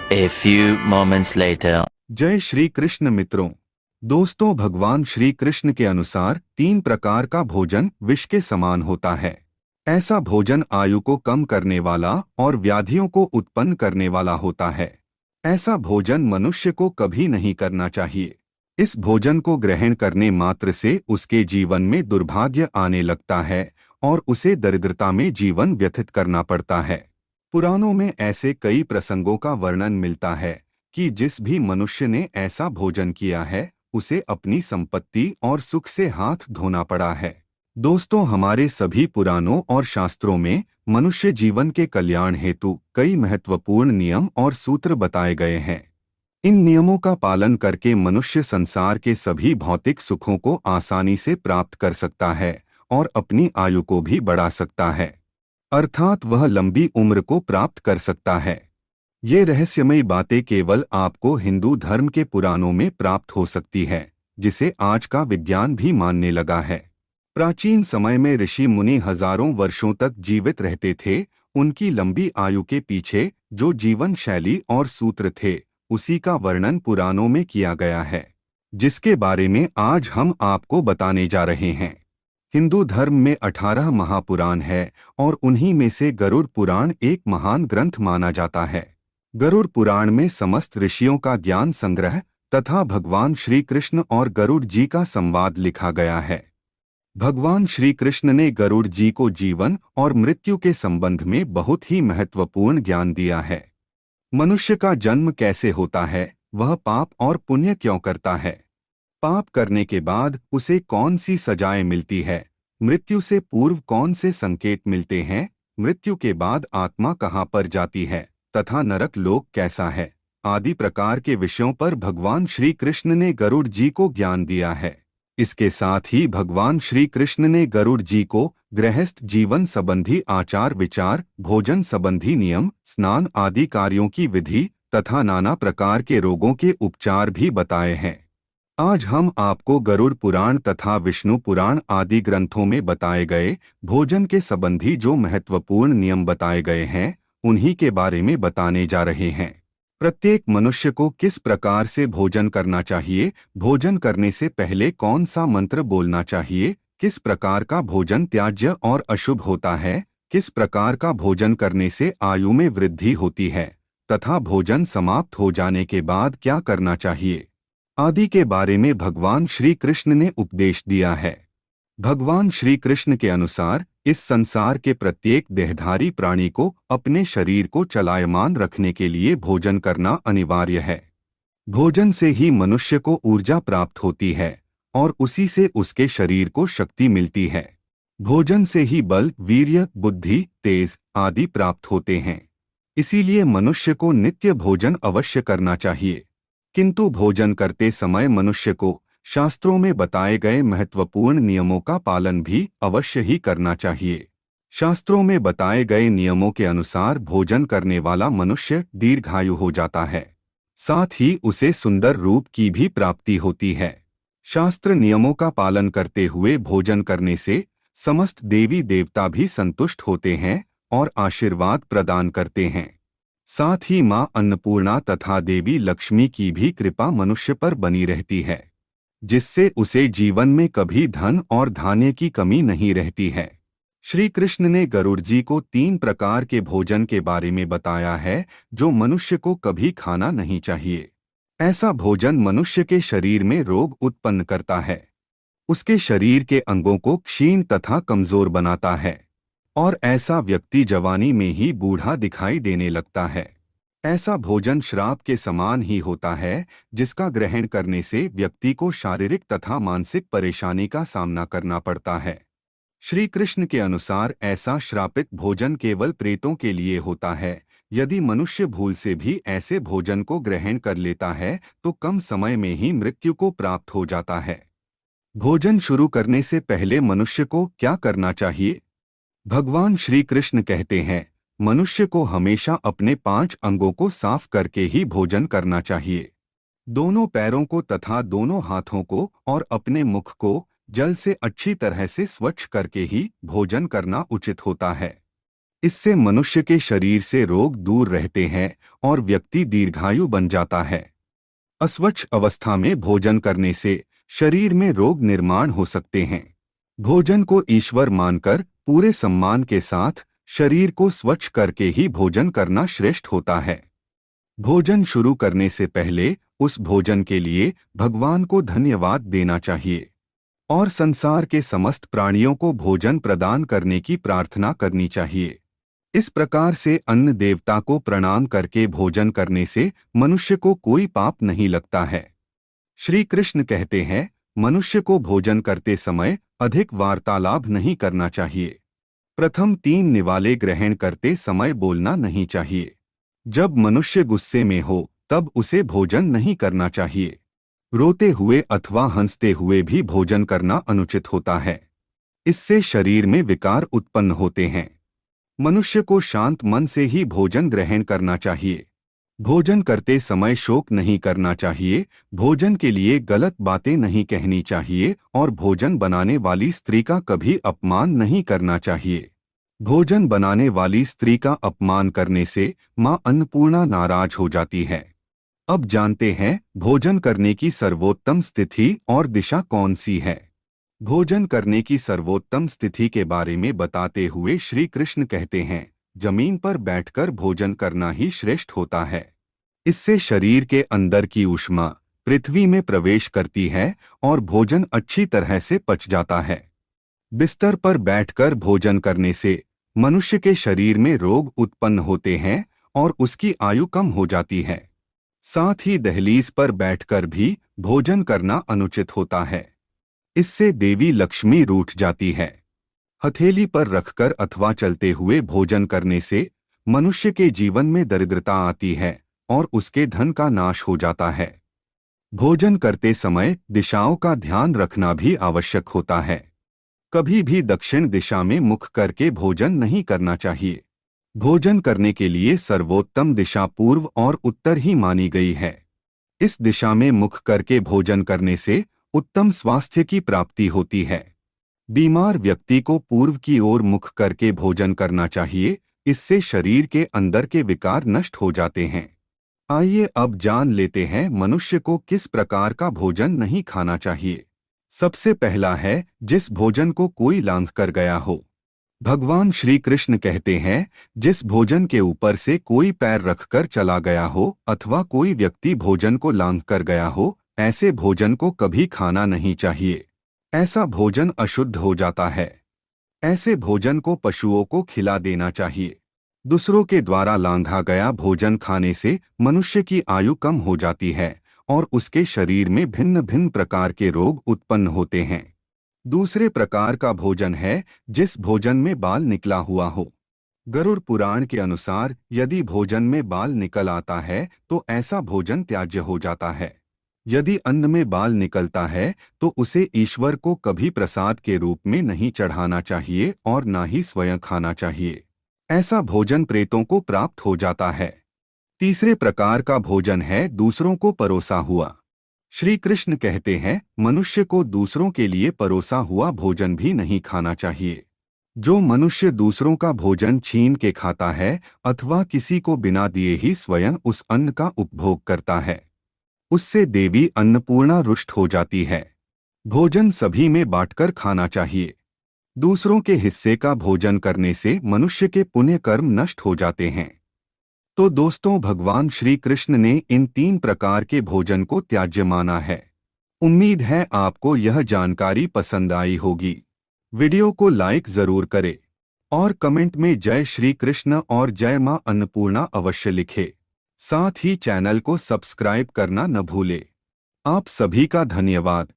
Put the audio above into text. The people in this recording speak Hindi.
A few moments later. जय श्री कृष्ण मित्रों। दोस्तों, भगवान श्री कृष्ण के अनुसार 3 प्रकार का भोजन विष के समान होता है। ऐसा भोजन आयु को कम करने वाला और व्याधियों को उत्पन्न करने वाला होता है। ऐसा भोजन मनुष्य को कभी नहीं करना चाहिए। इस भोजन को ग्रहण करने मात्र से उसके जीवन में दुर्भाग्य आने लगता है और उसे दरिद्रता में जीवन व्यतीत करना पड़ता है। पुराणों में ऐसे कई प्रसंगों का वर्णन मिलता है कि जिस भी मनुष्य ने ऐसा भोजन किया है उसे अपनी संपत्ति और सुख से हाथ धोना पड़ा है। दोस्तों, हमारे सभी पुराणों और शास्त्रों में मनुष्य जीवन के कल्याण हेतु कई महत्वपूर्ण नियम और सूत्र बताए गए हैं। इन नियमों का पालन करके मनुष्य संसार के सभी भौतिक सुखों को आसानी से प्राप्त कर सकता है और अपनी आयु को भी बढ़ा सकता है, अर्थात वह लंबी उम्र को प्राप्त कर सकता है। ये रहस्यमयी बातें केवल आपको हिंदू धर्म के पुराणों में प्राप्त हो सकती है, जिसे आज का विज्ञान भी मानने लगा है। प्राचीन समय में ऋषि मुनि हजारों वर्षों तक जीवित रहते थे। उनकी लंबी आयु के पीछे जो जीवन शैली और सूत्र थे, उसी का वर्णन पुराणों में किया गया है, जिसके बारे में आज हम आपको बताने जा रहे हैं। हिंदू धर्म में 18 महापुराण है और उन्हीं में से गरुड़ पुराण एक महान ग्रंथ माना जाता है। गरुड़ पुराण में समस्त ऋषियों का ज्ञान संग्रह तथा भगवान श्री कृष्ण और गरुड़ जी का संवाद लिखा गया है। भगवान श्री कृष्ण ने गरुड़ जी को जीवन और मृत्यु के संबंध में बहुत ही महत्वपूर्ण ज्ञान दिया है। मनुष्य का जन्म कैसे होता है, वह पाप और पुण्य क्यों करता है, पाप करने के बाद उसे कौन सी सजाएं मिलती है, मृत्यु से पूर्व कौन से संकेत मिलते हैं, मृत्यु के बाद आत्मा कहाँ पर जाती है तथा नरक लोक कैसा है, आदि प्रकार के विषयों पर भगवान श्री कृष्ण ने गरुड़ जी को ज्ञान दिया है। इसके साथ ही भगवान श्री कृष्ण ने गरुड़ जी को गृहस्थ जीवन संबंधी आचार विचार, भोजन संबंधी नियम, स्नान आदि कार्यों की विधि तथा नाना प्रकार के रोगों के उपचार भी बताए हैं। आज हम आपको गरुड़ पुराण तथा विष्णु पुराण आदि ग्रंथों में बताए गए भोजन के संबंधी जो महत्वपूर्ण नियम बताए गए हैं, उन्हीं के बारे में बताने जा रहे हैं। प्रत्येक मनुष्य को किस प्रकार से भोजन करना चाहिए, भोजन करने से पहले कौन सा मंत्र बोलना चाहिए, किस प्रकार का भोजन त्याज्य और अशुभ होता है, किस प्रकार का भोजन करने से आयु में वृद्धि होती है तथा भोजन समाप्त हो जाने के बाद क्या करना चाहिए आदि के बारे में भगवान श्री कृष्ण ने उपदेश दिया है। भगवान श्री कृष्ण के अनुसार इस संसार के प्रत्येक देहधारी प्राणी को अपने शरीर को चलायमान रखने के लिए भोजन करना अनिवार्य है। भोजन से ही मनुष्य को ऊर्जा प्राप्त होती है और उसी से उसके शरीर को शक्ति मिलती है। भोजन से ही बल, वीर्य, बुद्धि, तेज आदि प्राप्त होते हैं। इसीलिए मनुष्य को नित्य भोजन अवश्य करना चाहिए। किंतु भोजन करते समय मनुष्य को शास्त्रों में बताए गए महत्वपूर्ण नियमों का पालन भी अवश्य ही करना चाहिए। शास्त्रों में बताए गए नियमों के अनुसार भोजन करने वाला मनुष्य दीर्घायु हो जाता है, साथ ही उसे सुंदर रूप की भी प्राप्ति होती है। शास्त्र नियमों का पालन करते हुए भोजन करने से समस्त देवी देवता भी संतुष्ट होते हैं और आशीर्वाद प्रदान करते हैं। साथ ही माँ अन्नपूर्णा तथा देवी लक्ष्मी की भी कृपा मनुष्य पर बनी रहती है, जिससे उसे जीवन में कभी धन और धान्य की कमी नहीं रहती है। श्री कृष्ण ने गरुड़ जी को 3 प्रकार के भोजन के बारे में बताया है जो मनुष्य को कभी खाना नहीं चाहिए। ऐसा भोजन मनुष्य के शरीर में रोग उत्पन्न करता है, उसके शरीर के अंगों को क्षीण तथा कमजोर बनाता है और ऐसा व्यक्ति जवानी में ही बूढ़ा दिखाई देने लगता है। ऐसा भोजन श्राप के समान ही होता है, जिसका ग्रहण करने से व्यक्ति को शारीरिक तथा मानसिक परेशानी का सामना करना पड़ता है। श्री कृष्ण के अनुसार ऐसा श्रापित भोजन केवल प्रेतों के लिए होता है। यदि मनुष्य भूल से भी ऐसे भोजन को ग्रहण कर लेता है तो कम समय में ही मृत्यु को प्राप्त हो जाता है। भोजन शुरू करने से पहले मनुष्य को क्या करना चाहिए? भगवान श्री कृष्ण कहते हैं, मनुष्य को हमेशा अपने 5 अंगों को साफ करके ही भोजन करना चाहिए। दोनों पैरों को तथा दोनों हाथों को और अपने मुख को जल से अच्छी तरह से स्वच्छ करके ही भोजन करना उचित होता है। इससे मनुष्य के शरीर से रोग दूर रहते हैं और व्यक्ति दीर्घायु बन जाता है। अस्वच्छ अवस्था में भोजन करने से शरीर में रोग निर्माण हो सकते हैं। भोजन को ईश्वर मानकर पूरे सम्मान के साथ शरीर को स्वच्छ करके ही भोजन करना श्रेष्ठ होता है। भोजन शुरू करने से पहले उस भोजन के लिए भगवान को धन्यवाद देना चाहिए और संसार के समस्त प्राणियों को भोजन प्रदान करने की प्रार्थना करनी चाहिए। इस प्रकार से अन्न देवता को प्रणाम करके भोजन करने से मनुष्य को कोई पाप नहीं लगता है। श्री कृष्ण कहते हैं, मनुष्य को भोजन करते समय अधिक वार्तालाप नहीं करना चाहिए। प्रथम 3 निवाले ग्रहण करते समय बोलना नहीं चाहिए। जब मनुष्य गुस्से में हो तब उसे भोजन नहीं करना चाहिए। रोते हुए अथवा हंसते हुए भी भोजन करना अनुचित होता है। इससे शरीर में विकार उत्पन्न होते हैं। मनुष्य को शांत मन से ही भोजन ग्रहण करना चाहिए। भोजन करते समय शोक नहीं करना चाहिए। भोजन के लिए गलत बातें नहीं कहनी चाहिए और भोजन बनाने वाली स्त्री का कभी अपमान नहीं करना चाहिए। भोजन बनाने वाली स्त्री का अपमान करने से मां अन्नपूर्णा नाराज हो जाती है। अब जानते हैं भोजन करने की सर्वोत्तम स्थिति और दिशा कौन सी है। भोजन करने की सर्वोत्तम स्थिति के बारे में बताते हुए श्री कृष्ण कहते हैं, जमीन पर बैठकर भोजन करना ही श्रेष्ठ होता है। इससे शरीर के अंदर की ऊष्मा पृथ्वी में प्रवेश करती है और भोजन अच्छी तरह से पच जाता है। बिस्तर पर बैठकर भोजन करने से मनुष्य के शरीर में रोग उत्पन्न होते हैं और उसकी आयु कम हो जाती है। साथ ही दहलीज पर बैठकर भी भोजन करना अनुचित होता है। इससे देवी लक्ष्मी रूठ जाती है। हथेली पर रखकर अथवा चलते हुए भोजन करने से मनुष्य के जीवन में दरिद्रता आती है और उसके धन का नाश हो जाता है। भोजन करते समय दिशाओं का ध्यान रखना भी आवश्यक होता है। कभी भी दक्षिण दिशा में मुख करके भोजन नहीं करना चाहिए। भोजन करने के लिए सर्वोत्तम दिशा पूर्व और उत्तर ही मानी गई है। इस दिशा में मुख करके भोजन करने से उत्तम स्वास्थ्य की प्राप्ति होती है। बीमार व्यक्ति को पूर्व की ओर मुख करके भोजन करना चाहिए। इससे शरीर के अंदर के विकार नष्ट हो जाते हैं। आइए अब जान लेते हैं मनुष्य को किस प्रकार का भोजन नहीं खाना चाहिए। सबसे पहला है जिस भोजन को कोई लांघ कर गया हो। भगवान श्री कृष्ण कहते हैं, जिस भोजन के ऊपर से कोई पैर रखकर चला गया हो अथवा कोई व्यक्ति भोजन को लांघ कर गया हो, ऐसे भोजन को कभी खाना नहीं चाहिए। ऐसा भोजन अशुद्ध हो जाता है। ऐसे भोजन को पशुओं को खिला देना चाहिए। दूसरों के द्वारा लांघा गया भोजन खाने से मनुष्य की आयु कम हो जाती है और उसके शरीर में भिन्न भिन्न प्रकार के रोग उत्पन्न होते हैं। दूसरे प्रकार का भोजन है जिस भोजन में बाल निकला हुआ हो। गरुड़ पुराण के अनुसार यदि भोजन में बाल निकल आता है तो ऐसा भोजन त्याज्य हो जाता है। यदि अन्न में बाल निकलता है तो उसे ईश्वर को कभी प्रसाद के रूप में नहीं चढ़ाना चाहिए और ना ही स्वयं खाना चाहिए। ऐसा भोजन प्रेतों को प्राप्त हो जाता है। तीसरे प्रकार का भोजन है दूसरों को परोसा हुआ। श्री कृष्ण कहते हैं, मनुष्य को दूसरों के लिए परोसा हुआ भोजन भी नहीं खाना चाहिए। जो मनुष्य दूसरों का भोजन छीन के खाता है अथवा किसी को बिना दिए ही स्वयं उस अन्न का उपभोग करता है, उससे देवी अन्नपूर्णा रुष्ट हो जाती है। भोजन सभी में बांटकर खाना चाहिए। दूसरों के हिस्से का भोजन करने से मनुष्य के पुण्य कर्म नष्ट हो जाते हैं। तो दोस्तों, भगवान श्री कृष्ण ने इन 3 प्रकार के भोजन को त्याज्य माना है। उम्मीद है आपको यह जानकारी पसंद आई होगी। वीडियो को लाइक जरूर करें और कमेंट में जय श्री कृष्ण और जय मां अन्नपूर्णा अवश्य लिखें। साथ ही चैनल को सब्सक्राइब करना न भूलें। आप सभी का धन्यवाद।